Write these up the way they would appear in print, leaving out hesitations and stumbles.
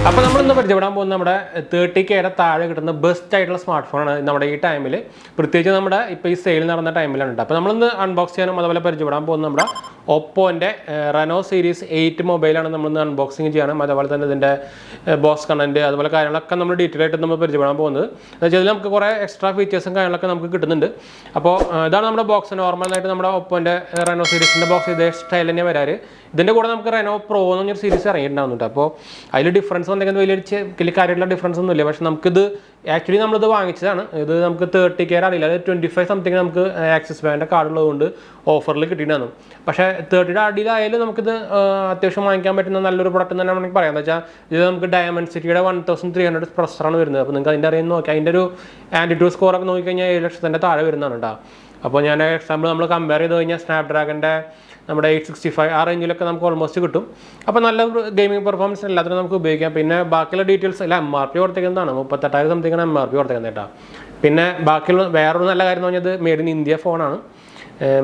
അപ്പോൾ നമ്മളിന്ന് പരിചയപ്പെടാൻ പോകുന്ന നമ്മുടെ 30Kയുടെ താഴെ കിട്ടുന്ന ബെസ്റ്റ് ആയിട്ടുള്ള സ്മാർട്ട് ഫോണാണ് നമ്മുടെ ഈ ടൈമിൽ, പ്രത്യേകിച്ച് നമ്മുടെ ഇപ്പോൾ ഈ സെയിൽ നടന്ന ടൈമിലാണ് ഉണ്ട്. അപ്പോൾ നമ്മളിന്ന് അൺബോക്സ് ചെയ്യാനും അതുപോലെ പരിചയപ്പെടാൻ പോകുന്ന നമ്മുടെ ഒപ്പോൻ്റെ റെനോ സീരീസ് 8 മൊബൈലാണ് നമ്മളിന്ന് അൺബോക്സിങ് ചെയ്യാനും അതുപോലെ തന്നെ ഇതിൻ്റെ ബോക്സ് കണ്ടന്റ് അതുപോലെ കാര്യങ്ങളൊക്കെ നമ്മൾ ഡീറ്റെയിൽ ആയിട്ട് നമ്മൾ പരിചയപ്പെടാൻ പോകുന്നത്. എന്ന് വെച്ചാൽ ഇതിൽ നമുക്ക് കുറേ എക്സ്ട്രാ ഫീച്ചേഴ്സും കാര്യങ്ങളൊക്കെ നമുക്ക് കിട്ടുന്നുണ്ട്. അപ്പോൾ ഇതാണ് നമ്മുടെ ബോക്സ്. നോർമലായിട്ട് നമ്മുടെ ഒപ്പോൻ്റെ റെനോ സീരീസിൻ്റെ ബോക്സ് ഇതേ സ്റ്റൈൽ തന്നെ വരാറ്. ഇതിൻ്റെ കൂടെ നമുക്ക് റെനോ പ്രോ എന്ന് പറഞ്ഞൊരു സീരീസ് ഇറങ്ങിയിട്ടുണ്ടാകുന്നുണ്ട്. അപ്പോൾ അതിൽ ഡിഫറൻസ് എന്തെങ്കിലും വലിയ കാര്യമായിട്ടുള്ള ഡിഫറൻസ് ഒന്നുമില്ല. പക്ഷേ നമുക്കിത് ആക്ച്വലി നമ്മളിത് വാങ്ങിച്ചതാണ്. ഇത് നമുക്ക് 30K അറിയില്ല, അത് 25 സംതിങ് നമുക്ക് ആക്സിസ് ബാങ്കിൻ്റെ കാർഡ് ഉള്ളതുകൊണ്ട് ഓഫറിൽ കിട്ടിയിട്ടുണ്ടായിരുന്നു. പക്ഷേ 30യുടെ അടിയിലായാലും നമുക്കിത് അത്യാവശ്യം വാങ്ങിക്കാൻ പറ്റുന്ന നല്ലൊരു പ്രൊഡക്റ്റ് തന്നെ നമുക്ക് പറയാം. എന്താ വെച്ചാൽ ഇത് നമുക്ക് ഡയമൻസിറ്റിയുടെ 1300 പ്രൊസസ്സറാണ് വരുന്നത്. അപ്പോൾ നിങ്ങൾക്ക് അതിൻ്റെ അറിയാൻ നോക്കി അതിൻ്റെ ഒരു ആൻറ്റിറ്റ്യൂഡ് സ്കോറൊക്കെ നോക്കിക്കഴിഞ്ഞാൽ 7 ലക്ഷത്തിൻ്റെ താഴെ വരുന്നതാണ് കേട്ടോ. അപ്പോൾ ഞാൻ എക്സാമ്പിൾ നമ്മൾ കമ്പയർ ചെയ്ത് കഴിഞ്ഞാൽ സ്നാപ്ഡ്രാഗൻ്റെ നമ്മുടെ 865 ആ റേഞ്ചിലൊക്കെ നമുക്ക് ഓൾമോസ്റ്റ് കിട്ടും. അപ്പോൾ നല്ല ഗെയിമിംഗ് പെർഫോമൻസ് എല്ലാത്തിനും നമുക്ക് ഉപയോഗിക്കാം. പിന്നെ ബാക്കിയുള്ള ഡീറ്റെയിൽസ് അല്ല MRP കൊടുത്തേക്കുന്നതാണ് 38,000 സംതിങ്ങാണ് MRP കൊടുത്തേക്കുന്നത് കേട്ടോ. പിന്നെ ബാക്കിയുള്ള വേറൊരു നല്ല കാര്യം എന്ന് പറഞ്ഞത് മെയ്ഡ് ഇൻ ഇന്ത്യ ഫോണാണ്,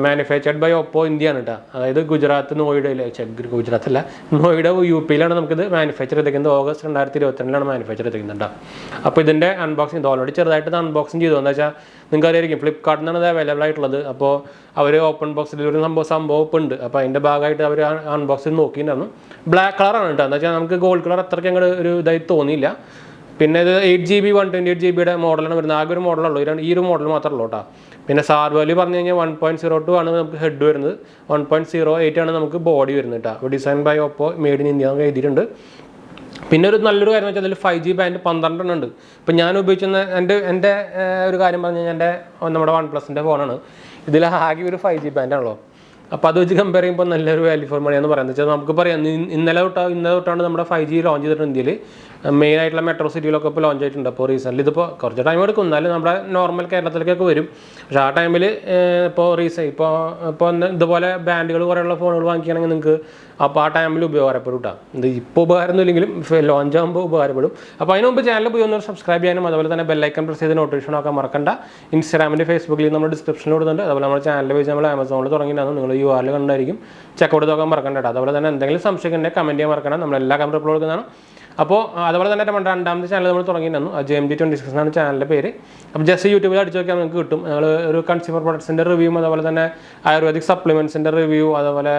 മാനുഫാക്ചർഡ് ബൈ ഒപ്പോ ഇന്ത്യയാണ് കേട്ടോ. അതായത് ഗുജറാത്ത് നോയിഡയിലെ ഗുജറാത്തല്ല നോയിഡ UP നമുക്കിത് മാനുഫാക്ചർ ചെയ്തേക്കുന്നത്. ഓഗസ്റ്റ് 2022 മാനുഫാക്ചർ ചെയ്തേക്കുന്നത്. അപ്പോൾ ഇതിൻ്റെ അൺബോക്സിങ് ഇത് ഓൾറെഡി ചെറുതായിട്ട് അൺബോക്സിങ് ചെയ്തു. എന്താ വെച്ചാൽ നിങ്ങൾക്ക് അറിയായിരിക്കും ഫ്ലിപ്കാർട്ടിൽ നിന്നാണ് ഇത് അവൈലബിൾ ആയിട്ടുള്ളത്. അപ്പോൾ അവർ ഓപ്പൺ ബോക്സിൽ ഒരു സംഭവം ഇപ്പോൾ ഉണ്ട്. അപ്പോൾ അതിൻ്റെ ഭാഗമായിട്ട് അവർ അൺബോക്സിങ് നോക്കിയിട്ടുണ്ടായിരുന്നു. ബ്ലാക്ക് കളറാണ് കേട്ടോ. എന്താ വെച്ചാൽ നമുക്ക് ഗോൾഡ് കളർ അത്രയ്ക്ക് അങ്ങോട്ട് ഒരു ഇതായി തോന്നിയില്ല. പിന്നെ ഇത് 8GB 128GB മോഡലാണ് വരുന്നത്. ആകെ ഒരു മോഡലുള്ളൂ, ഈ ഒരു മോഡൽ മാത്രമേ ഉള്ളൂ കേട്ടോ. പിന്നെ സാർ വാല്യൂ പറഞ്ഞു കഴിഞ്ഞാൽ 1.02 ആണ് നമുക്ക് ഹെഡ് വരുന്നത്, 1.08 ആണ് നമുക്ക് ബോഡി വരുന്നത് കേട്ടോ. Design by Oppo made in India നമുക്ക് എഴുതിയിട്ടുണ്ട്. പിന്നെ ഒരു നല്ലൊരു കാര്യം വെച്ചാൽ അതിൽ 5G ബാൻഡ് 12 ഉണ്ട്. ഇപ്പം ഞാൻ ഉപയോഗിക്കുന്ന എൻ്റെ ഒരു കാര്യം പറഞ്ഞു കഴിഞ്ഞാൽ എൻ്റെ നമ്മുടെ OnePlusൻ്റെ ഫോണാണ്. ഇതിൽ ആകെ ഒരു 5G ബാൻഡാണല്ലോ. അപ്പോൾ അത് വെച്ച് കമ്പയർ ചെയ്യുമ്പോൾ നല്ലൊരു വാല്യൂ ഫോർ മണിയാന്ന് പറയുന്നത് വെച്ചാൽ നമുക്ക് പറയാം. ഇന്നലെ തൊട്ടാണ് നമ്മുടെ 5G ലോഞ്ച് ചെയ്തിട്ടുണ്ട് ഇന്ത്യയിൽ. മെയിൻ ആയിട്ടുള്ള മെട്രോ സിറ്റിയിലൊക്കെ ഇപ്പോൾ ലോഞ്ച് ആയിട്ടുണ്ട്. അപ്പോൾ റീസെൻ്റ്ലി ഇതിപ്പോൾ കുറച്ച് ടൈം എടുക്കും, എന്നാലും നമ്മുടെ നോർമൽ കേരളത്തിലേക്കൊക്കെ വരും. പക്ഷേ ആ ടൈമിൽ ഇപ്പോൾ ഇതുപോലെ ബാൻഡുകൾ കുറേയുള്ള ഫോണുകൾ വാങ്ങിക്കുകയാണെങ്കിൽ നിങ്ങൾക്ക് അപ്പോൾ ആ ടൈമിൽ ഉപകാരപ്പെടും കേട്ടോ. ഇത് ഇപ്പോൾ ഉപകാരമൊന്നുമില്ലെങ്കിലും ലോഞ്ച് ആകുമ്പോൾ ഉപകാരപ്പെടും. അപ്പോൾ അതിന് മുമ്പ് ചാനൽ പോയി ഒന്ന് സബ്സ്ക്രൈബ് ചെയ്യാനും അതുപോലെ തന്നെ ബെല്ലൈക്കൺ പ്രസ് ചെയ്ത് നോട്ടിഫിക്കേഷൻ ആക്കാൻ മറക്കണ്ട. ഇൻസ്റ്റാഗ്രാമിൻ്റെ ഫേസ്ബുക്കിൽ നമ്മൾ ഡിസ്ക്രിപ്ഷനിൽ കൊടുക്കുന്നുണ്ട്. അതുപോലെ നമ്മുടെ ചാനൽ പേജ് നമ്മൾ ആമസോണിൽ തുടങ്ങിയിട്ടാണ്, നിങ്ങൾ URL കണ്ടായിരിക്കും, ചെക്കൗട്ട് നോക്കാൻ മറക്കണ്ട കേട്ടോ. അതുപോലെ തന്നെ എന്തെങ്കിലും സംശയം ഉണ്ടെങ്കിൽ കമൻറ്റ് ചെയ്യാൻ മറക്കണം, നമ്മളെല്ലാ കമൻറ്റ് റിപ്ലൈ കൊടുക്കുന്നതാണ്. അപ്പോൾ അതുപോലെ തന്നെ നമ്മുടെ രണ്ടാമത്തെ ചാനൽ നമ്മൾ തുടങ്ങിയിരുന്നു, JMD26 എന്നാണ് ചാനലിൻ്റെ പേര്. അപ്പോൾ ജസ്റ്റ് യൂട്യൂബിൽ അടിച്ച് നോക്കിയാൽ നമുക്ക് കിട്ടും. ഞങ്ങൾ ഒരു കൺസ്യൂമർ പ്രൊഡക്ട്സിൻ്റെ റിവ്യൂ അതുപോലെ തന്നെ ആയുർവേദിക് സപ്ലിമെൻറ്റ്സിൻ്റെ റിവ്യൂ അതുപോലെ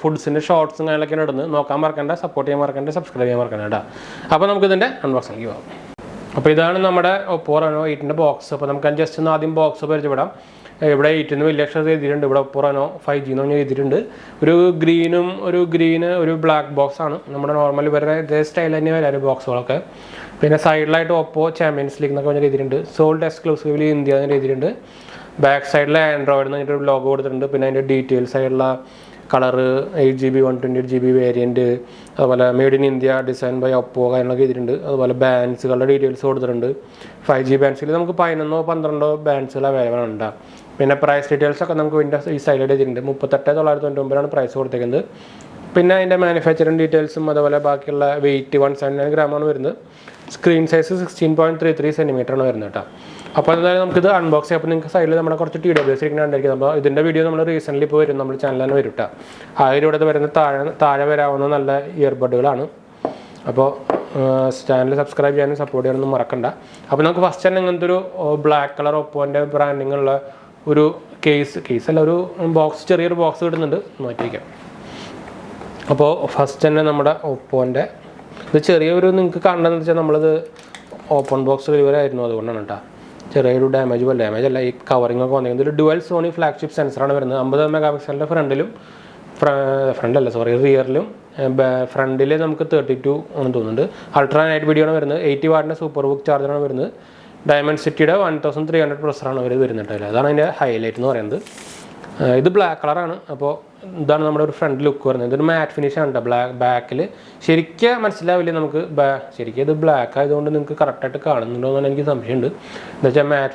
ഫുഡ്സിൻ്റെ ഷോർട്ട്സും കാര്യങ്ങളൊക്കെയാണ് ഇടുന്നത്. നോക്കാൻ മറക്കണ്ട, സപ്പോർട്ട് ചെയ്യാൻ മറക്കണ്ട, സബ്സ്ക്രൈബ് ചെയ്യാൻ മറക്കണ്ട കേട്ടോ. അപ്പോൾ നമുക്കിതിൻ്റെ അൺബോക്സിംഗ് പോകാം. അപ്പോൾ ഇതാണ് നമ്മുടെ Oppo Reno 8ൻ്റെ ബോക്സ്. അപ്പോൾ നമുക്ക് ജസ്റ്റ് ഒന്ന് ആദ്യം ബോക്സ് പരിചയപ്പെടാം. ഇവിടെ 8 വലിയ അക്ഷരത്തിൽ എഴുതിയിട്ടുണ്ട്. ഇവിടെ Oppo Reno 5G എന്ന് പറഞ്ഞാൽ എഴുതിയിട്ടുണ്ട്. ഒരു ഗ്രീന് ഒരു ബ്ലാക്ക് ബോക്സ് ആണ്. നമ്മുടെ നോർമൽ ഇവരുടെ ഇതേ സ്റ്റൈൽ തന്നെ വരാറ് ബോക്സുകളൊക്കെ. പിന്നെ സൈഡിലായിട്ട് Oppo ചാമ്പ്യൻസ് ലീഗ് എന്നൊക്കെ പറഞ്ഞാൽ എഴുതിയിട്ടുണ്ട്. സോൾഡ് എക്സ്ക്ലൂസീവ്ലി ഇന്ത്യ എന്ന് എഴുതിയിട്ടുണ്ട്. ബാക്ക് സൈഡിൽ ആൻഡ്രോയിഡ് എന്ന് പറഞ്ഞിട്ട് ലോഗോ കൊടുത്തിട്ടുണ്ട്. പിന്നെ അതിൻ്റെ ഡീറ്റെയിൽസ് ആയിട്ടുള്ള കളറ് 8GB 128GB വേരിയൻറ്റ്, അതുപോലെ made in India, design by Oppo കാര്യങ്ങളൊക്കെ എഴുതിയിട്ടുണ്ട്. അതുപോലെ ബാൻഡ്സുകളുടെ ഡീറ്റെയിൽസ് കൊടുത്തിട്ടുണ്ട്. 5G ബാൻഡ്സിൽ നമുക്ക് 11-12 ബാൻഡ്സുകൾ അവൈലബിൾ ഉണ്ട്. പിന്നെ പ്രൈസ് ഡീറ്റെയിൽസൊക്കെ നമുക്ക് ഈ സൈഡിൽ എഴുതിയിട്ടുണ്ട്. 38,999 പ്രൈസ് കൊടുത്തേക്കുന്നത്. പിന്നെ അതിൻ്റെ മാനുഫാക്ചറിങ് ഡീറ്റെയിൽസും അതുപോലെ ബാക്കിയുള്ള വെയിറ്റ് 179 ഗ്രാമാണ് വരുന്നത്. സ്ക്രീൻ സൈസ് 16.33 സെൻറ്റിമീറ്ററാണ് വരുന്നത് കേട്ടോ. അപ്പോൾ എന്തായാലും നമുക്കിത് അൺബോക്സ് ചെയ്യാം. അപ്പോൾ നിങ്ങൾക്ക് സൈഡിൽ നമ്മുടെ കുറച്ച് TWS ഇരിക്കുന്നുണ്ടായിരിക്കും. അപ്പോൾ ഇതിൻ്റെ വീഡിയോ നമ്മൾ റീസെൻ്റ്ലി ഇപ്പോൾ വരും, നമ്മുടെ ചാനലിൽ തന്നെ വരും കേട്ടോ. ഇവിടെ വരുന്ന താഴെ വരാവുന്ന നല്ല ഇയർബഡുകളാണ്. അപ്പോൾ ചാനൽ സബ്സ്ക്രൈബ് ചെയ്യാനും സപ്പോർട്ട് ചെയ്യാനൊന്നും മറക്കണ്ട. അപ്പോൾ നമുക്ക് ഫസ്റ്റ് തന്നെ ഇങ്ങനത്തെ ഒരു ബ്ലാക്ക് കളർ ഒപ്പോൻ്റെ ബ്രാൻഡിങ് ഉള്ള ഒരു കേസല്ല ഒരു ബോക്സ്, ചെറിയൊരു ബോക്സ് കിട്ടുന്നുണ്ട്, മാറ്റിവയ്ക്കാം. അപ്പോൾ ഫസ്റ്റ് തന്നെ നമ്മുടെ ഒപ്പോൻ്റെ ഇത് ചെറിയൊരു നിങ്ങൾക്ക് കാണണമെന്ന് വെച്ചാൽ നമ്മളിത് ഓപ്പൺ ബോക്സ് ഡെലിവറി ആയിരുന്നു, അതുകൊണ്ടാണ് കേട്ടോ. ചെറിയൊരു ഡാമേജ് അല്ല, ഈ കവറിംഗ് ഒക്കെ വന്നിരിക്കുന്നത്. ഒരു ഡുവൽ സോണി ഫ്ലാഗ്ഷിപ്പ് സെൻസറാണ് വരുന്നത്. 50 മെഗാപിക്സലിൻ്റെ റിയറിലും ഫ്രണ്ടിൽ നമുക്ക് 32 ആണെന്ന് തോന്നുന്നുണ്ട്. അൾട്രാ നൈറ്റ് വീഡിയോ ആണ് വരുന്നത്. 80 വാട്ടിൻ്റെ സൂപ്പർ ബുക്ക് ചാർജറാണ് വരുന്നത്. ഡയമൻസിറ്റിയുടെ 1300 പ്രൊസസ്സറാണ് അവർ വരുന്നത്. അതാണ് അതിൻ്റെ ഹൈലൈറ്റ് എന്ന് പറയുന്നത്. ഇത് ബ്ലാക്ക് കളറാണ്. അപ്പോൾ ഇതാണ് നമ്മുടെ ഒരു ഫ്രണ്ട് ലുക്ക് വരുന്നത്. ഇതൊരു മാറ്റ് ഫിനിഷാണ് കേട്ടോ. ബാക്കിൽ ശരിക്കും മനസ്സിലാവില്ല നമുക്ക്. ശരിക്കും ഇത് ബ്ലാക്ക് ആയതുകൊണ്ട് നിങ്ങൾക്ക് കറക്റ്റായിട്ട് കാണുന്നുണ്ടോ എന്നാണ് എനിക്ക് സംശയമുണ്ട്. എന്താ വെച്ചാൽ മാറ്റ്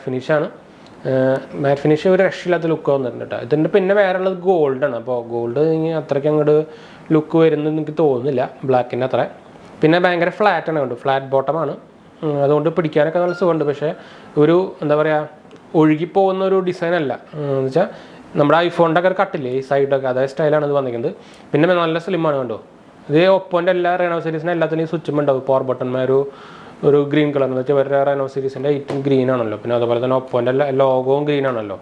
ഫിനിഷ് ഒരു രക്ഷയില്ലാത്ത ലുക്ക് വന്നിട്ടുണ്ട് കേട്ടോ. ഇതിൻ്റെ പിന്നെ വേറെ ഉള്ളത് ഗോൾഡാണ്. അപ്പോൾ ഗോൾഡ് അത്രയ്ക്ക് അങ്ങോട്ട് ലുക്ക് വരുന്നത് എനിക്ക് തോന്നുന്നില്ല ബ്ലാക്കിൻ്റെ അത്ര. പിന്നെ ഭയങ്കര ഫ്ലാറ്റാണ് കണ്ടു, ഫ്ലാറ്റ് ബോട്ടമാണ്. അതുകൊണ്ട് പിടിക്കാനൊക്കെ നല്ല സുഖമുണ്ട്. പക്ഷേ ഒരു എന്താ പറയുക ഒഴുകിപ്പോകുന്ന ഒരു ഡിസൈൻ അല്ല. എന്ന് വെച്ചാൽ നമ്മുടെ ഐഫോണിൻ്റെ ഒക്കെ കട്ടില്ലേ ഈ സൈഡൊക്കെ, അതേ സ്റ്റൈലാണ് ഇത് വന്നിരിക്കുന്നത്. പിന്നെ നല്ല സ്ലിമ്മാണ് കണ്ടോ, ഇത് ഒപ്പോൻ്റെ എല്ലാ റെനോ സീരീസിനും എല്ലാത്തിനും സ്വിച്ചും ഉണ്ടാവും. പവർ ബട്ടൺമാർ ഒരു ഗ്രീൻ കളർ എന്ന് വെച്ചാൽ വേറെ റെനോ സീരീസിൻ്റെ ഐറ്റം ഗ്രീൻ ആണല്ലോ. പിന്നെ അതുപോലെ തന്നെ ഒപ്പോൻ്റെ ലോഗോവും ഗ്രീൻ ആണല്ലോ.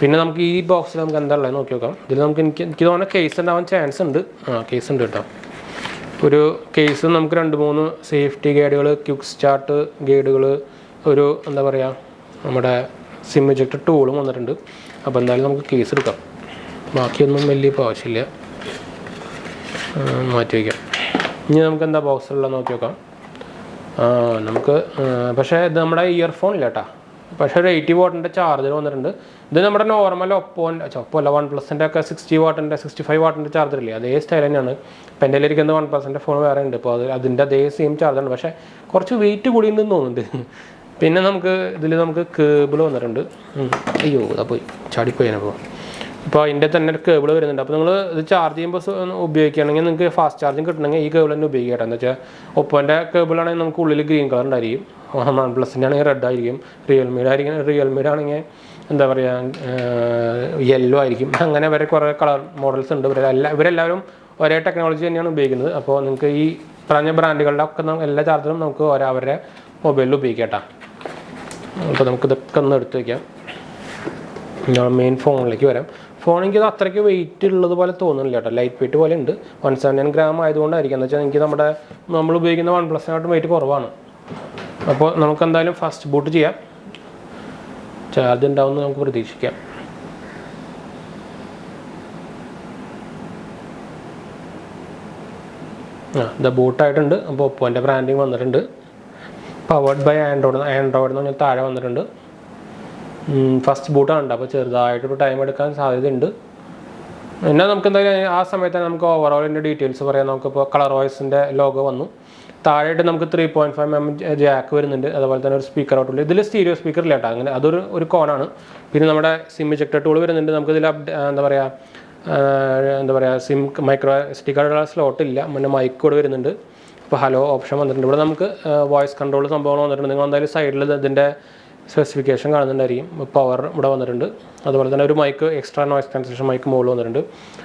പിന്നെ നമുക്ക് ഈ ബോക്സിൽ നമുക്ക് എന്താ ഉള്ളത് നോക്കി നോക്കാം. ഇതിൽ നമുക്ക് എനിക്ക് തോന്നുന്ന കേസ് ഉണ്ടാവാൻ ചാൻസ് ഉണ്ട്. കേസ് ഉണ്ട് കേട്ടോ. ഒരു കേസ് നമുക്ക് 2-3 സേഫ്റ്റി ഗൈഡുകൾ, ക്വിക്ക് സ്റ്റാർട്ട് ഗൈഡുകൾ, ഒരു എന്താ പറയുക നമ്മുടെ സിം ഇജക്ടർ ടൂളും വന്നിട്ടുണ്ട്. അപ്പോൾ എന്തായാലും നമുക്ക് കേസ് എടുക്കാം. ബാക്കിയൊന്നും വലിയ ആവശ്യമില്ല, മാറ്റി വയ്ക്കാം. ഇനി നമുക്ക് എന്താ ബോക്സിലുള്ള നോക്കി നോക്കാം. നമുക്ക് പക്ഷേ ഇത് നമ്മുടെ ഇയർഫോൺ ഇല്ല കേട്ടോ. പക്ഷേ ഒരു 80 വാട്ടിൻ്റെ ചാർജർ വന്നിട്ടുണ്ട്. ഇത് നമ്മുടെ നോർമൽ ഒപ്പോ അല്ല OnePlusൻ്റെ ഒക്കെ 60 വാട്ടിൻ്റെ 65 വാട്ടിൻ്റെ ചാർജർ ഇല്ലേ, അതേ സ്റ്റൈൽ തന്നെയാണ്. ഇപ്പം എൻ്റെ ഇരിക്കുന്ന OnePlusൻ്റെ ഫോൺ വേറെ ഉണ്ട്. അപ്പോൾ അതിൻ്റെ അതേ സെയിം ചാർജറാണ്. പക്ഷേ കുറച്ച് വെയിറ്റ് കൂടിയുണ്ടെന്ന് തോന്നുന്നുണ്ട്. പിന്നെ നമുക്ക് ഇതിൽ നമുക്ക് കേബിൾ വന്നിട്ടുണ്ട്. അയ്യോ ഇതാ പോയി ചാടിപ്പോയപ്പോൾ. ഇപ്പോൾ അതിൻ്റെ തന്നെ ഒരു കേബിൾ വരുന്നുണ്ട്. അപ്പോൾ നിങ്ങൾ ഇത് ചാർജ് ചെയ്യുമ്പോൾ ഉപയോഗിക്കുകയാണെങ്കിൽ നിങ്ങൾക്ക് ഫാസ്റ്റ് ചാർജിങ് കിട്ടണമെങ്കിൽ ഈ കേബിൾ തന്നെ ഉപയോഗിക്കട്ടെ. എന്ന് വെച്ചാൽ ഒപ്പോൻ്റെ കേബിളാണെങ്കിൽ നമുക്ക് ഉള്ളിൽ ഗ്രീൻ കളർ ഉണ്ടായിരിക്കും, OnePlusൻ്റെ ആണെങ്കിൽ റെഡ് ആയിരിക്കും, റിയൽമിയുടെ ആണെങ്കിൽ എന്താ പറയുക യെല്ലോ ആയിരിക്കും. അങ്ങനെ വരെ കുറേ കളർ മോഡൽസ് ഉണ്ട്. ഇവരെല്ലാവരും ഒരേ ടെക്നോളജി തന്നെയാണ് ഉപയോഗിക്കുന്നത്. അപ്പോൾ നിങ്ങൾക്ക് ഈ പറഞ്ഞ ബ്രാൻഡുകളുടെ ഒക്കെ എല്ലാ ചാർജറും നമുക്ക് അവരുടെ മൊബൈലിൽ ഉപയോഗിക്കാം. അപ്പോൾ നമുക്കിതൊക്കെ ഒന്ന് എടുത്ത് വയ്ക്കാം. മെയിൻ ഫോണിലേക്ക് വരാം. ഫോണിലേക്ക് ഇത് അത്രയ്ക്ക് വെയിറ്റ് ഉള്ളതുപോലെ തോന്നുന്നില്ല കേട്ടോ. ലൈറ്റ് വെയിറ്റ് പോലെ ഉണ്ട്. 179 ഗ്രാം ആയതുകൊണ്ടായിരിക്കും. എന്ന് വെച്ചാൽ എനിക്ക് നമ്മൾ ഉപയോഗിക്കുന്ന OnePlusനായിട്ടും വെയിറ്റ് കുറവാണ്. അപ്പോൾ നമുക്ക് എന്തായാലും ഫസ്റ്റ് ബൂട്ട് ചെയ്യാം. ചാർജ് ഉണ്ടാവുമെന്ന് നമുക്ക് പ്രതീക്ഷിക്കാം. ഇത് ബൂട്ടായിട്ടുണ്ട്. അപ്പോൾ ഒപ്പോൻ്റെ ബ്രാൻഡിങ് വന്നിട്ടുണ്ട്. പവർഡ് ബൈ ആൻഡ്രോയിഡ് എന്ന് പറഞ്ഞാൽ താഴെ വന്നിട്ടുണ്ട്. ഫസ്റ്റ് ബൂട്ടാണ്. അപ്പോൾ ചെറുതായിട്ടൊരു ടൈം എടുക്കാൻ സാധ്യതയുണ്ട്. പിന്നെ നമുക്ക് എന്തായാലും ആ സമയത്ത് നമുക്ക് ഓവറോളിൻ്റെ ഡീറ്റെയിൽസ് പറയാം. നമുക്കിപ്പോൾ കളർ വോയിസിൻ്റെ ലോഗോ വന്നു. താഴെയായിട്ട് നമുക്ക് 3.5mm ജാക്ക് വരുന്നുണ്ട്. അതുപോലെ തന്നെ ഒരു സ്പീക്കർ ഔട്ടുണ്ട്. ഇതിൽ സ്റ്റീരിയോ സ്പീക്കർ ഇല്ല കേട്ടോ. അങ്ങനെ അതൊരു കോണാണ്. പിന്നെ നമ്മുടെ സിം ഇജക്ടർ ടൂൾ വരുന്നുണ്ട്. നമുക്കിതിൽ എന്താ പറയുക സിം മൈക്രോ SD കാർഡുള്ള സ്ലോട്ട് ഇല്ല. പിന്നെ മൈക്ക് കൂടെ വരുന്നുണ്ട്. ഇപ്പോൾ ഹലോ ഓപ്ഷൻ വന്നിട്ടുണ്ട്. ഇവിടെ നമുക്ക് വോയിസ് കൺട്രോൾ സംഭവങ്ങൾ വന്നിട്ടുണ്ട്. നിങ്ങൾ എന്തായാലും സൈഡിൽ ഇതിൻ്റെ സ്പെസിഫിക്കേഷൻ കാണുന്നുണ്ടായിരിക്കും. പവർ ഇവിടെ വന്നിട്ടുണ്ട്. അതുപോലെ തന്നെ ഒരു mic extra noise cancellation mic മുകളിൽ വന്നിട്ടുണ്ട്.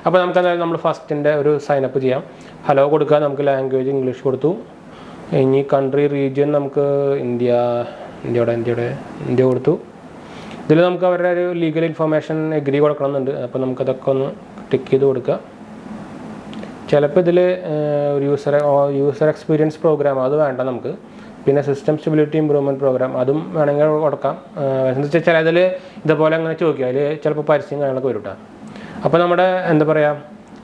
അപ്പോൾ നമുക്ക് എന്തായാലും നമ്മൾ ഫസ്റ്റിൻ്റെ ഒരു സൈനപ്പ് ചെയ്യാം. ഹലോ കൊടുക്കുക. നമുക്ക് ലാംഗ്വേജ് ഇംഗ്ലീഷ് കൊടുത്തു. ഇനി കൺട്രി റീജിയൻ നമുക്ക് ഇന്ത്യ കൊടുത്തു. ഇതിൽ നമുക്ക് അവരുടെ ഒരു ലീഗൽ ഇൻഫർമേഷൻ എഗ്രി കൊടുക്കണമെന്നുണ്ട്. അപ്പോൾ നമുക്കതൊക്കെ ഒന്ന് ടിക്ക് ചെയ്ത് കൊടുക്കുക. ചിലപ്പോൾ ഇതിൽ ഒരു യൂസർ എക്സ്പീരിയൻസ് പ്രോഗ്രാം അത് വേണ്ട നമുക്ക്. പിന്നെ സിസ്റ്റം സ്റ്റെബിലിറ്റി ഇമ്പ്രൂവ്മെൻറ്റ് പ്രോഗ്രാം അതും വേണമെങ്കിൽ കൊടുക്കാം. എന്ന് വെച്ചാൽ ചിലതിൽ ഇതുപോലെ അങ്ങനെ ചോദിക്കുക. അതിൽ ചിലപ്പോൾ പരസ്യം കാര്യങ്ങളൊക്കെ വരും കേട്ടോ. അപ്പോൾ നമ്മുടെ എന്താ പറയുക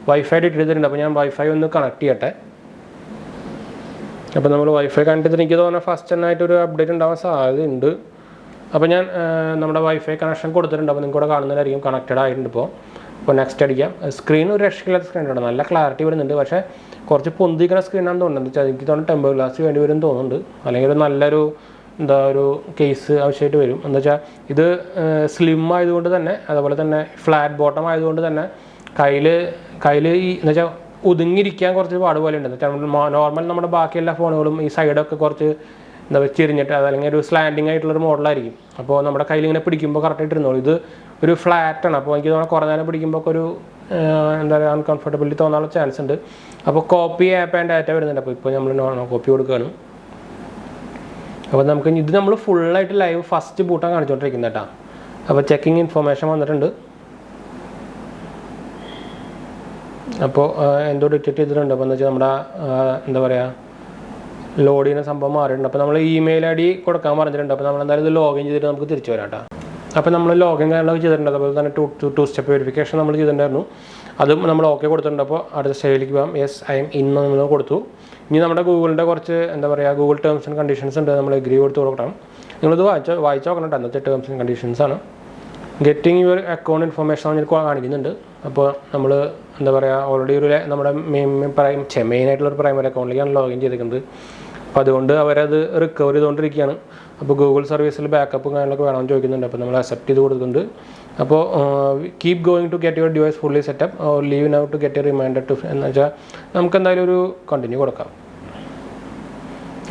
വൈഫൈ ഇട്ടിട്ടുണ്ട്. അപ്പോൾ ഞാൻ വൈഫൈ ഒന്ന് കണക്ട് ചെയ്യട്ടെ. അപ്പോൾ നമ്മൾ വൈഫൈ കണക്ട് ചെയ്തിട്ട് എനിക്ക് തോന്നുന്നത് ഫസ്റ്റ് തന്നെയായിട്ടൊരു അപ്ഡേറ്റ് ഉണ്ടാവാൻ സാധ്യതയുണ്ട്. അപ്പോൾ ഞാൻ നമ്മുടെ വൈഫൈ കണക്ഷൻ കൊടുത്തിട്ടുണ്ട്. അപ്പോൾ നിങ്ങൾക്ക് ഇവിടെ കാണുന്നതായിരിക്കും കണക്റ്റഡ് ആയിട്ടുണ്ട്. അപ്പോൾ നെക്സ്റ്റ് അടിക്കാം. സ്ക്രീൻ ഒരു രക്ഷയില്ലാത്ത സ്ക്രീനുണ്ട്. നല്ല ക്ലാരിറ്റി വരുന്നുണ്ട്. പക്ഷേ കുറച്ച് പൊന്തിക്കുന്ന സ്ക്രീനാണെന്ന് തോന്നുന്നുണ്ട്. എനിക്ക് തോന്നുന്നു ടെമ്പർ ഗ്ലാസ് വേണ്ടി വരും തോന്നുന്നുണ്ട്. അല്ലെങ്കിൽ ഒരു നല്ലൊരു ഒരു കേസ് ആവശ്യമായിട്ട് വരും. എന്താ വെച്ചാൽ ഇത് സ്ലിം ആയതുകൊണ്ട് തന്നെ, അതുപോലെ തന്നെ ഫ്ലാറ്റ് ബോട്ടം ആയതുകൊണ്ട് തന്നെ കയ്യിൽ ഈ എന്ന് വെച്ചാൽ ഒതുങ്ങിയിരിക്കാൻ കുറച്ച് പാടുപോലെ ഉണ്ട്. എന്ന് വെച്ചാൽ നോർമൽ നമ്മുടെ ബാക്കി എല്ലാ ഫോണുകളും ഈ സൈഡൊക്കെ കുറച്ച് എന്താ ചെരിഞ്ഞിട്ട് അതല്ലെങ്കിൽ ഒരു സ്ലാൻഡിങ് ആയിട്ടുള്ളൊരു മോഡലായിരിക്കും. അപ്പോൾ നമ്മുടെ കയ്യിൽ ഇങ്ങനെ പിടിക്കുമ്പോൾ കറക്റ്റായിട്ട് ഇരുന്നോളൂ. ഇത് ഒരു ഫ്ലാറ്റാണ്. അപ്പോൾ എനിക്ക് തോന്നുന്നു കുറേ നേരം പിടിക്കുമ്പോൾ ഒരു എന്താ പറയുക അൺകംഫർട്ടബിലിറ്റി തോന്നാനുള്ള ചാൻസ് ഉണ്ട്. അപ്പോൾ കോപ്പി ആപ്പ് ആൻഡ് ഡാറ്റ വരുന്നുണ്ട്. അപ്പോൾ ഇപ്പോൾ നമ്മൾ കോപ്പി കൊടുക്കുകയാണ്. അപ്പോൾ നമുക്ക് ഇത് നമ്മൾ ഫുള്ളായിട്ട് ലൈവ് ഫസ്റ്റ് ബൂട്ടാണ് കാണിച്ചുകൊണ്ടിരിക്കുന്നത് കേട്ടോ. അപ്പോൾ ചെക്കിങ് ഇൻഫർമേഷൻ വന്നിട്ടുണ്ട്. അപ്പോൾ എന്തോ ഡിറ്റക്ട് ചെയ്തിട്ടുണ്ട്. അപ്പോൾ എന്ന് വെച്ചാൽ നമ്മുടെ എന്താ പറയുക ലോഡ് ചെയ്യുന്ന സംഭവം മാറിയിട്ടുണ്ട്. അപ്പോൾ നമ്മൾ ഇമെയിൽ ID കൊടുക്കാൻ പറഞ്ഞിട്ടുണ്ട്. അപ്പോൾ നമ്മൾ എന്തായാലും ഇത് ലോഗിൻ ചെയ്തിട്ട് നമുക്ക് തിരിച്ചു വരാം കേട്ടോ. അപ്പോൾ നമ്മൾ ലോഗിൻ കാര്യങ്ങളൊക്കെ ചെയ്തിട്ടുണ്ട്. അതുപോലെ തന്നെ ടു സ്റ്റെപ്പ് വെരിഫിക്കേഷൻ നമ്മൾ ചെയ്തിട്ടുണ്ടായിരുന്നു. അതും നമ്മൾ ഓക്കെ കൊടുത്തിട്ടുണ്ട്. അപ്പോൾ അടുത്ത സ്റ്റേജിലേക്ക് പോകാം. യെസ് ഐ എം ഇൻ നമ്മൾ കൊടുത്തു. ഇനി നമ്മുടെ ഗൂഗിളിൻ്റെ കുറച്ച് എന്താ പറയുക ഗൂഗിൾ ടേംസ് ആൻഡ് കണ്ടീഷൻസ് ഉണ്ട്. നമ്മൾ എഗ്രി കൊടുത്ത് കൊടുക്കണം. നിങ്ങളിത് വായിച്ച് നോക്കണം കേട്ടോ. എന്താ ടേംസ് ആൻഡ് കണ്ടീഷൻസാണ്. ഗെറ്റിംഗ് യുവർ അക്കൗണ്ട് ഇൻഫർമേഷൻ നമുക്ക് കാണിക്കുന്നുണ്ട്. അപ്പോൾ നമ്മൾ എന്താ പറയുക ഓൾറെഡി നമ്മുടെ മെയിനായിട്ടുള്ളൊരു പ്രൈമറി അക്കൗണ്ടിലേക്കാണ് ലോഗിൻ ചെയ്തിരിക്കുന്നത്. അപ്പോൾ അതുകൊണ്ട് അവരത് റിക്കവർ ചെയ്തുകൊണ്ടിരിക്കുകയാണ്. അപ്പോൾ ഗൂഗിൾ സർവീസിൽ ബാക്കപ്പും കാര്യങ്ങളൊക്കെ വേണമെന്ന് ചോദിക്കുന്നുണ്ട്. അപ്പോൾ നമ്മൾ അക്സെപ്റ്റ് ചെയ്ത് കൊടുക്കുന്നുണ്ട്. അപ്പോൾ keep going to get your device fully setup or leave now to get a reminder to എന്ന് വെച്ചാൽ നമുക്ക് എന്തായാലും ഒരു കണ്ടിന്യൂ കൊടുക്കാം.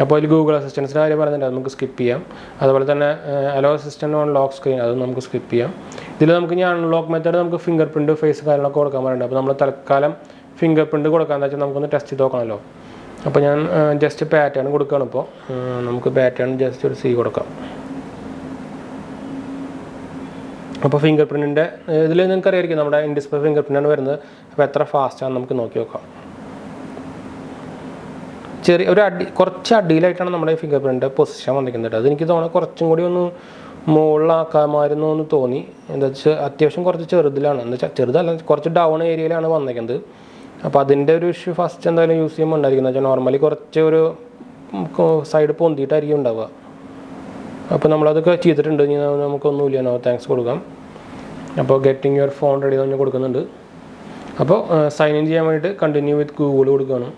അപ്പോൾ അതിൽ ഗൂഗിൾ അസിസ്റ്റൻസിൻ്റെ കാര്യം പറയുന്നുണ്ട്. അത് നമുക്ക് സ്കിപ്പ് ചെയ്യാം. അതുപോലെ തന്നെ hello assistant on lock screen അതും നമുക്ക് സ്കിപ്പ് ചെയ്യാം. ഇതിൽ നമുക്ക് ഇനി അൺലോക്ക് മെത്തേഡ് നമുക്ക് ഫിംഗർ പ്രിൻറ്റ് ഫേസ് കാര്യങ്ങളൊക്കെ കൊടുക്കാൻ പറയുന്നുണ്ട്. അപ്പോൾ നമ്മൾ തൽക്കാലം ഫിംഗർ പ്രിൻറ്റ് കൊടുക്കാമെന്ന് വെച്ചാൽ നമുക്കൊന്ന് ടെസ്റ്റ് ചെയ്ത് നോക്കണമല്ലോ. അപ്പോൾ ഞാൻ ജസ്റ്റ് പാറ്റേൺ കൊടുക്കുകയാണ്. ഇപ്പോൾ നമുക്ക് പാറ്റേൺ ജസ്റ്റ് ഒരു സി കൊടുക്കാം. അപ്പോൾ ഫിംഗർ പ്രിൻറ്റിൻ്റെ ഇതിൽ നിങ്ങൾക്ക് അറിയാമായിരിക്കും നമ്മുടെ ഇൻ ഡിസ്പ്ലേ ഫിംഗർ പ്രിൻ്റാണ് വരുന്നത്. അപ്പോൾ എത്ര ഫാസ്റ്റാണ് നമുക്ക് നോക്കി നോക്കാം. കുറച്ച് അടിയിലായിട്ടാണ് നമ്മുടെ ഫിംഗർ പ്രിൻ്റ് പൊസിഷൻ വന്നിരിക്കുന്നത്. അതെനിക്ക് തോന്നുന്നത് കുറച്ചും കൂടി ഒന്ന് മുകളിലാക്കാമായിരുന്നു എന്ന് തോന്നി. എന്താ വെച്ചാൽ അത്യാവശ്യം കുറച്ച് ചെറുതിലാണ്, എന്താ വെച്ചാൽ ചെറുതല്ല, കുറച്ച് ഡൗൺ ഏരിയയിലാണ് വന്നിരിക്കുന്നത്. അപ്പോൾ അതിൻ്റെ ഒരു ഇഷ്യൂ ഫസ്റ്റ് എന്തായാലും യൂസ് ചെയ്യുമ്പോൾ ഉണ്ടായിരിക്കുന്നത് വെച്ചാൽ നോർമലി കുറച്ച് ഒരു സൈഡ് പൊന്തിയിട്ടായിരിക്കും ഉണ്ടാവുക. അപ്പോൾ നമ്മളതൊക്കെ ചെയ്തിട്ടുണ്ട്. ഇനി നമുക്കൊന്നുമില്ല, നോ താങ്ക്സ് കൊടുക്കാം. അപ്പോൾ ഗെറ്റിംഗ് യുവർ ഫോൺ റെഡി എന്ന് കൊടുക്കുന്നുണ്ട്. അപ്പോൾ സൈൻ ഇൻ ചെയ്യാൻ വേണ്ടിയിട്ട് കണ്ടിന്യൂ വിത്ത് ഗൂഗിൾ കൊടുക്കുകയാണ്.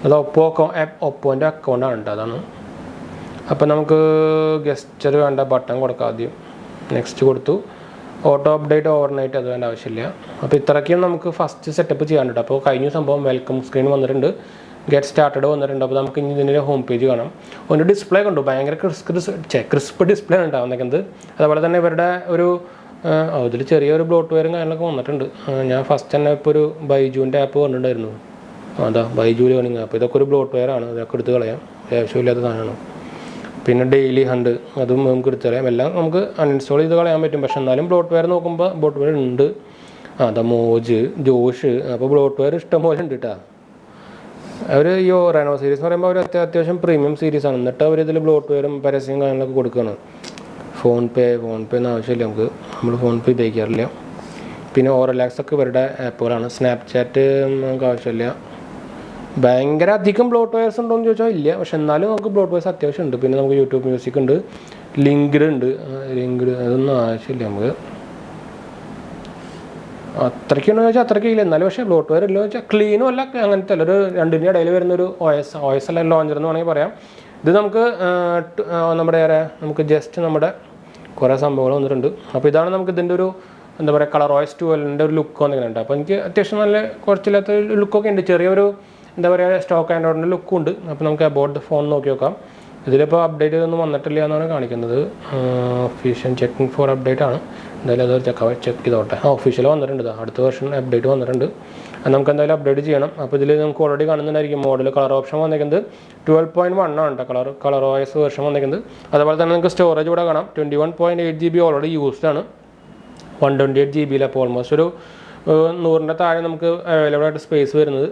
അത് ഒപ്പോൻ്റെ അക്കൗണ്ടാണ് കേട്ടോ, അതാണ്. അപ്പോൾ നമുക്ക് ഗസ്റ്റർ വേണ്ട, ബട്ടൺ കൊടുക്കാം ആദ്യം. നെക്സ്റ്റ് കൊടുത്തു. ഓട്ടോ അപ്ഡേറ്റ് ഓവർനൈറ്റ് അത് വേണ്ട ആവശ്യമില്ല. അപ്പോൾ ഇത്രയ്ക്കും നമുക്ക് ഫസ്റ്റ് സെറ്റപ്പ് ചെയ്യാനുണ്ട്. അപ്പോൾ കഴിഞ്ഞ സംഭവം വെൽക്കം സ്ക്രീൻ വന്നിട്ടുണ്ട്, ഗെറ്റ് സ്റ്റാർട്ടഡ് വന്നിട്ടുണ്ട്. അപ്പോൾ നമുക്ക് ഇനി ഇതിൻ്റെ ഹോം പേജ് കാണാം. ഒരു ഡിസ്പ്ലേ കണ്ടു, ഭയങ്കര ക്രിസ്പ് ഡിസ്പ്ലേ ഉണ്ടാവുന്നത്. അതുപോലെ തന്നെ ഇവരുടെ ഒരു ഇതിൽ ചെറിയൊരു ബ്ലോട്ട്വെയറും കാര്യങ്ങളൊക്കെ വന്നിട്ടുണ്ട്. ഞാൻ ഫസ്റ്റ് തന്നെ ഇപ്പോൾ ഒരു ബൈജൂൻ്റെ ആപ്പ് വന്നിട്ടുണ്ടായിരുന്നു. അതാ ബൈജൂ ലേണിംഗ് ആപ്പ്. ഇതൊക്കെ ഒരു ബ്ലോട്ട്വെയർ ആണ്, ഇതൊക്കെ എടുത്ത് കളയാം, ആവശ്യമില്ലാത്ത സാധനമാണ്. പിന്നെ ഡെയിലി ഹണ്ട് അതും നമുക്ക് എടുത്ത് കളയാം. എല്ലാം നമുക്ക് അൺഇൻസ്റ്റാൾ ചെയ്ത് കളയാൻ പറ്റും. പക്ഷെ എന്നാലും ബ്ലോട്ട്വെയർ നോക്കുമ്പോൾ ബ്ലോട്ട്വെയർ ഉണ്ട്. അതാ മോജ്, ജോഷ്, അപ്പോൾ ബ്ലോട്ട്വെയർ ഇഷ്ടം പോലെ ഉണ്ട് കേട്ടോ. അവർ ഈ റെനോ സീരീസ് എന്ന് പറയുമ്പോൾ അവർ അത്യാവശ്യം പ്രീമിയം സീരീസാണ്. എന്നിട്ട് അവരിതിൽ ബ്ലോട്ട്വെയറും പരസ്യം കാര്യങ്ങളൊക്കെ കൊടുക്കുകയാണ്. ഫോൺ പേ ഒന്നും ആവശ്യമില്ല, നമ്മൾ ഫോൺ പേ ഉപയോഗിക്കാറില്ല. പിന്നെ ഓറലാക്സ് ഒക്കെ ഇവരുടെ ആപ്പുകളാണ്. സ്നാപ്ചാറ്റ് നമുക്ക് ആവശ്യമില്ല. ഭയങ്കര അധികം ബ്ലോട്ട്വെയർസ് ഉണ്ടോ എന്ന് ചോദിച്ചാൽ ഇല്ല, പക്ഷെ എന്നാലും നമുക്ക് ബ്ലോട്ട്വെയർസ് അത്യാവശ്യം ഉണ്ട്. പിന്നെ നമുക്ക് യൂട്യൂബ് മ്യൂസിക് ഉണ്ട്, ലിങ്ക്ഡ് ഉണ്ട്. അതൊന്നും ആവശ്യമില്ല നമുക്ക്. അത്രയ്ക്കുണ്ടെന്ന് വെച്ചാൽ അത്രയ്ക്കില്ല, എന്നാലും പക്ഷേ ബ്ലോട്ട്വെയർ ഇല്ലെന്ന് വെച്ചാൽ ക്ലീനും അല്ല, അങ്ങനത്തെ അല്ല. ഒരു രണ്ടിൻ്റെ ഇടയിൽ വരുന്നൊരു OS അല്ല ലോഞ്ചർ എന്ന് വേണമെങ്കിൽ പറയാം. ഇത് നമുക്ക് നമുക്ക് ജസ്റ്റ് നമ്മുടെ കുറേ സംഭവങ്ങൾ വന്നിട്ടുണ്ട്. അപ്പോൾ ഇതാണ് നമുക്ക് ഇതിൻ്റെ ഒരു എന്താ പറയുക കളർOS 12 ഒരു ലുക്ക് വന്നിട്ടുണ്ട്. അപ്പോൾ എനിക്ക് അത്യാവശ്യം നല്ല കുറച്ചില്ലാത്ത ലുക്കൊക്കെ ഉണ്ട്. ചെറിയൊരു എന്താ പറയുക സ്റ്റോക്ക് ആൻഡ്രോയിഡിൻ്റെ ലുക്കും ഉണ്ട്. അപ്പോൾ നമുക്ക് അബൌട്ട് ദ ഫോൺ നോക്കി നോക്കാം. ഇതിലിപ്പോൾ അപ്ഡേറ്റ് ഒന്നും വന്നിട്ടില്ല എന്നാണ് കാണിക്കുന്നത്. ഒഫീഷ്യൽ ചെക്കിംഗ് ഫോർ അപ്ഡേറ്റ് ആണ്. എന്തായാലും അത് ചെക്ക് ചെയ്തോട്ടെ. ഒഫീഷ്യൽ വന്നിട്ടുണ്ട്, അടുത്ത വെർഷൻ അപ്ഡേറ്റ് വന്നിട്ടുണ്ട്. അത് നമുക്ക് എന്തായാലും അപ്ഡേറ്റ് ചെയ്യണം. അപ്പോൾ ഇതിൽ നമുക്ക് ഓൾറെഡി കാണുന്നുണ്ടായിരിക്കും മോഡൽ കളർ ഓപ്ഷൻ വന്നിരിക്കുന്നത് 12.1 ആണ് കേട്ടോ, കളർOS വേർഷൻ വന്നിരിക്കുന്നത്. അതുപോലെ തന്നെ നമുക്ക് സ്റ്റോറേജ് ഇവിടെ കാണാം. 21.8 GB ഓൾറെഡി യൂസ്ഡ് ആണ്. 128 GB അപ്പോൾ ഓൾമോസ്റ്റ് ഒരു 100ൻ്റെ താഴെ നമുക്ക് അവൈലബിൾ ആയിട്ട് സ്പേസ് വരുന്നത്.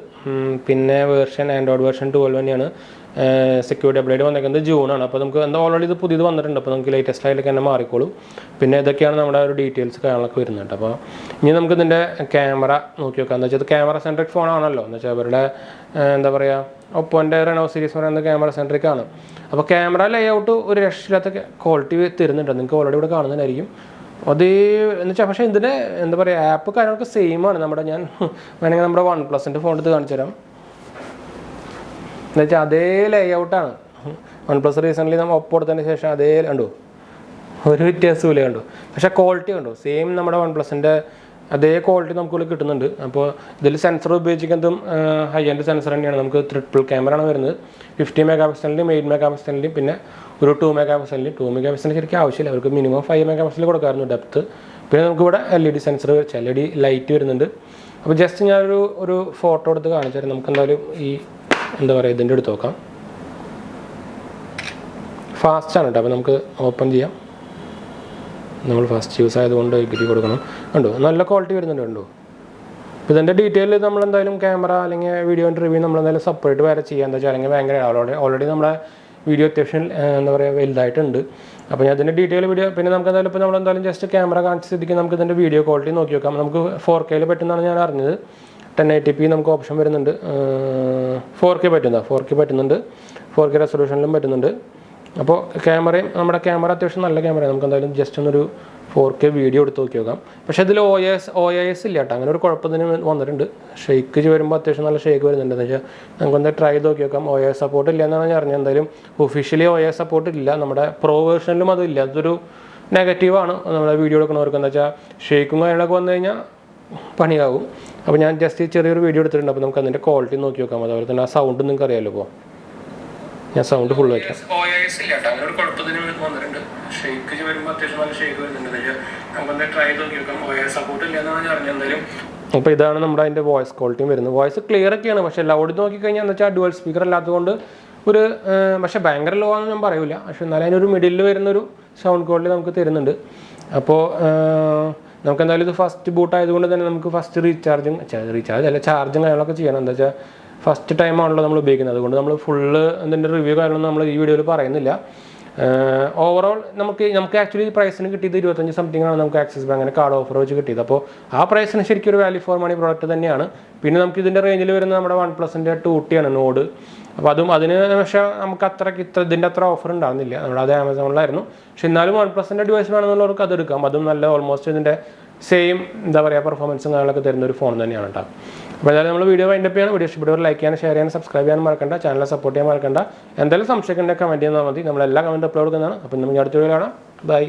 പിന്നെ വേർഷൻ ആൻഡ്രോയിഡ് വേർഷൻ 12 തന്നെയാണ്. സെക്യൂരിറ്റി അപ്ഡേറ്റ് വന്നിരിക്കുന്നത് ജൂണാണ്. അപ്പോൾ നമുക്ക് എന്താ ഓൾറെഡി ഇത് പുതിയത് വന്നിട്ടുണ്ട്. അപ്പോൾ നമുക്ക് ലേറ്റസ്റ്റ് ആയിട്ടൊക്കെ തന്നെ മാറിക്കോളും. പിന്നെ ഇതൊക്കെയാണ് നമ്മുടെ ഒരു ഡീറ്റെയിൽസ് കാര്യങ്ങളൊക്കെ വരുന്നുണ്ട്. അപ്പോൾ ഇനി നമുക്ക് ഇതിൻ്റെ ക്യാമറ നോക്കി നോക്കാം. എന്താ വെച്ചാൽ ഇത് ക്യാമറ സെൻട്രിക് ഫോണാണല്ലോ. എന്ന് വെച്ചാൽ അവരുടെ എന്താ പറയുക ഒപ്പോൻ്റെ റെനോ സീരീസ് എന്ന് പറയുന്നത് ക്യാമറ സെൻട്രിക് ആണ്. അപ്പോൾ ക്യാമറ ലേഔട്ട് ഒരു രക്ഷയില്ലാത്ത ക്വാളിറ്റി തരുന്നുണ്ട്. നിങ്ങൾക്ക് ഓൾറെഡി ഇവിടെ കാണുന്നതായിരിക്കും. അത് എന്ന് വെച്ചാൽ പക്ഷേ ഇതിൻ്റെ എന്താ പറയുക ആപ്പ് കാര്യങ്ങളൊക്കെ സെയിം ആണ്. ഞാൻ വേണമെങ്കിൽ നമ്മുടെ OnePlusൻ്റെ ഫോൺ എടുത്ത് കാണിച്ചു തരാം. എന്നുവെച്ചാൽ അതേ ലേഔട്ടാണ്. OnePlus റീസെൻ്റ്ലി നമ്മൾ ഒപ്പ് കൊടുത്തതിന് ശേഷം അതേ കണ്ടു, ഒരു വ്യത്യാസമില്ല കണ്ടു. പക്ഷേ ക്വാളിറ്റി കണ്ടു സെയിം നമ്മുടെ OnePlusൻ്റെ അതേ ക്വാളിറ്റി നമുക്കുള്ളിൽ കിട്ടുന്നുണ്ട്. അപ്പോൾ ഇതിൽ സെൻസർ ഉപയോഗിക്കുന്നതും ഹൈ എൻഡ് സെൻസർ തന്നെയാണ്. നമുക്ക് ട്രിപ്പിൾ ക്യാമറ ആണ് വരുന്നത്. 50 മെഗാപിക്സലിൻ്റെയും 8 മെഗാപിക്സലിൻ്റെയും പിന്നെ ഒരു 2 മെഗാപിക്സലിൻ്റെയും. 2 മെഗാപിക്സലിന് ശരിക്കും ആവശ്യമില്ല, അവർക്ക് മിനിമം 5 മെഗാപിക്സൽ കൊടുക്കാമായിരുന്നു ഡെപ്ത്ത്. പിന്നെ നമുക്കിവിടെ LED സെൻസർ വെച്ചാൽ LED ലൈറ്റ് വരുന്നുണ്ട്. അപ്പോൾ ജസ്റ്റ് ഞാനൊരു ഫോട്ടോ എടുത്ത് കാണിച്ചു തരാം. നമുക്ക് എന്തായാലും ഈ എന്താ പറയുക ഇതിൻ്റെ എടുത്ത് നോക്കാം. ഫാസ്റ്റാണ് കേട്ടോ. അപ്പോൾ നമുക്ക് ഓപ്പൺ ചെയ്യാം. നമ്മൾ ഫസ്റ്റ് യൂസ് ആയതുകൊണ്ട് എഗ്രി കൊടുക്കണം. കണ്ടോ നല്ല ക്വാളിറ്റി വരുന്നുണ്ട് കണ്ടോ. അപ്പോൾ ഇതിൻ്റെ ഡീറ്റെയിൽ നമ്മളെന്തായാലും ക്യാമറ അല്ലെങ്കിൽ വീഡിയോൻ്റെ റിവ്യൂ നമ്മളെന്തായാലും സെപ്പറേറ്റ് വേറെ ചെയ്യാൻ എന്താ വെച്ചാൽ അല്ലെങ്കിൽ ഭയങ്കര ഓൾറെഡി നമ്മുടെ വീഡിയോ അത്യാവശ്യം എന്താ പറയുക വലുതായിട്ടുണ്ട്. അപ്പോൾ ഞാൻ ഇതിൻ്റെ ഡീറ്റെയിൽ വീഡിയോ പിന്നെ നമുക്ക് എന്തായാലും ഇപ്പോൾ നമ്മളെന്തായാലും ജസ്റ്റ് ക്യാമറ കാണിച്ച സ്ഥിതിക്ക് നമുക്ക് ഇതിൻ്റെ വീഡിയോ ക്വാളിറ്റി നോക്കി നോക്കാം. നമുക്ക് 4K പറ്റുന്നതാണ് ഞാൻ അറിഞ്ഞത്. 1080p നമുക്ക് ഓപ്ഷൻ വരുന്നുണ്ട്. 4K പറ്റുന്നുണ്ട്. 4K റെസൊല്യൂഷനിലും പറ്റുന്നുണ്ട്. അപ്പോൾ ക്യാമറയും നമ്മുടെ ക്യാമറ അത്യാവശ്യം നല്ല ക്യാമറയാണ്. നമുക്ക് എന്തായാലും ജസ്റ്റ് ഒന്നൊരു 4K വീഡിയോ എടുത്ത് നോക്കി നോക്കാം. പക്ഷേ ഇതിൽ OIS ഇല്ല കേട്ടോ, അങ്ങനെ ഒരു കുഴപ്പത്തിന് വന്നിട്ടുണ്ട്. ഷെയ്ക്ക് വരുമ്പോൾ അത്യാവശ്യം നല്ല ഷെയ്ക്ക് വരുന്നുണ്ട്. എന്ന് വെച്ചാൽ നമുക്കൊന്ന് ട്രൈ ചെയ്ത് നോക്കി നോക്കാം. OIS സപ്പോർട്ട് ഇല്ല എന്നാണ് ഞാൻ അറിഞ്ഞത്. എന്തായാലും ഒഫീഷ്യലി OIS സപ്പോർട്ട് ഇല്ല. നമ്മുടെ പ്രോ വേർഷനിലും അതില്ല. അതൊരു നെഗറ്റീവാണ് നമ്മുടെ വീഡിയോ എടുക്കുന്നവർക്ക്. എന്താ വെച്ചാൽ ഷെയ്ക്കും കാര്യങ്ങളൊക്കെ വന്നു കഴിഞ്ഞാൽ പണിയാവും. അപ്പോൾ ഞാൻ ജസ്റ്റ് ചെറിയൊരു വീഡിയോ എടുത്തിട്ടുണ്ട്. അപ്പോൾ നമുക്ക് അതിൻ്റെ ക്വാളിറ്റി നോക്കി നോക്കാം. അതുപോലെ തന്നെ ആ സൗണ്ട് നിങ്ങൾക്ക് അറിയാമല്ലോ. ഇപ്പോൾ ഞാൻ സൗണ്ട് ഫുൾ വയ്ക്കാം. അപ്പോൾ ഇതാണ് നമ്മുടെ അതിൻ്റെ വോയിസ് ക്വാളിറ്റിയും വരുന്നത്. വോയിസ് ക്ലിയർ ഒക്കെയാണ്, പക്ഷേ ലൗഡ് നോക്കിക്കഴിഞ്ഞാൽ എന്ന് വെച്ചാൽ ഡുവൽ സ്പീക്കർ അല്ലാത്തതുകൊണ്ട് ഒരു പക്ഷേ ഭയങ്കര ലോ ആണെന്ന് ഞാൻ പറയില്ല, പക്ഷേ എന്നാലും അതിനൊരു മിഡിലിൽ വരുന്നൊരു സൗണ്ട് ക്വാളിറ്റി നമുക്ക് തരുന്നുണ്ട്. അപ്പോൾ നമുക്ക് എന്തായാലും ഇത് ഫസ്റ്റ് ബൂട്ട് ആയതുകൊണ്ട് തന്നെ നമുക്ക് ഫസ്റ്റ് റീചാർജ് അല്ല ചാർജും കാര്യങ്ങളൊക്കെ ചെയ്യണം. എന്താ വെച്ചാൽ ഫസ്റ്റ് ടൈമാണല്ലോ നമ്മൾ ഉപയോഗിക്കുന്നത്, അതുകൊണ്ട് നമ്മൾ ഫുള്ള് അതിൻ്റെ റിവ്യൂ കാര്യങ്ങളൊന്നും നമ്മൾ ഈ വീഡിയോയിൽ പറയുന്നില്ല. ഓവറോൾ നമുക്ക് ആക്ച്വലി പ്രൈസിന് കിട്ടിയത് 25 സംതിങ് ആണ് നമുക്ക് ആക്സിസ് ബാങ്കിന് കാർഡ് ഓഫർ വെച്ച് കിട്ടിയത്. അപ്പോൾ ആ പ്രൈസിന് ശരിക്കും ഒരു വാല്യൂ ഫോർ മണി പ്രോഡക്റ്റ് തന്നെയാണ്. പിന്നെ നമുക്ക് ഇതിൻ്റെ റേഞ്ചിൽ വരുന്ന നമ്മുടെ OnePlusൻ്റെ 2T ആണ് നോഡ്. അപ്പോൾ അതിന് പക്ഷേ നമുക്ക് ഇതിൻ്റെ അത്ര ഓഫർ ഉണ്ടാകുന്നില്ല, നമ്മളത് ആമസോണിലായിരുന്നു. പക്ഷെ എന്നാലും OnePlusൻ്റെ ഡിവൈസിലാണെന്നുള്ളവർക്ക് അത് എടുക്കാം. അതും നല്ല ഓൾമോസ്റ്റ് ഇതിൻ്റെ സെയിം എന്താ പറയുക പെർഫോമൻസും കാര്യങ്ങളൊക്കെ തരുന്ന ഒരു ഫോൺ തന്നെയാണ് കേട്ടോ. അപ്പോൾ എന്തായാലും നമ്മൾ വീഡിയോ വൈൻഡപ്പ് ചെയ്യണം. വീഡിയോ ഇഷ്ടപ്പെട്ടവർ ലൈക്ക് ചെയ്യാനും ഷെയർ ചെയ്യാനും സബ്സ്ക്രൈബ് ചെയ്യാനും മറക്കണ്ട. ചാനൽ സപ്പോർട്ട് ചെയ്യാൻ മറക്കണ്ട. എന്തായാലും സംശയിക്കേണ്ട കമൻറ്റ് ചെയ്താൽ മതി, നമ്മളെല്ലാ കമൻറ്റ് അപ്ലോഡ് കൊടുക്കുന്നതാണ്. അപ്പോൾ നമുക്ക് അടുത്ത വീഡിയോ കാണാം. ബൈ.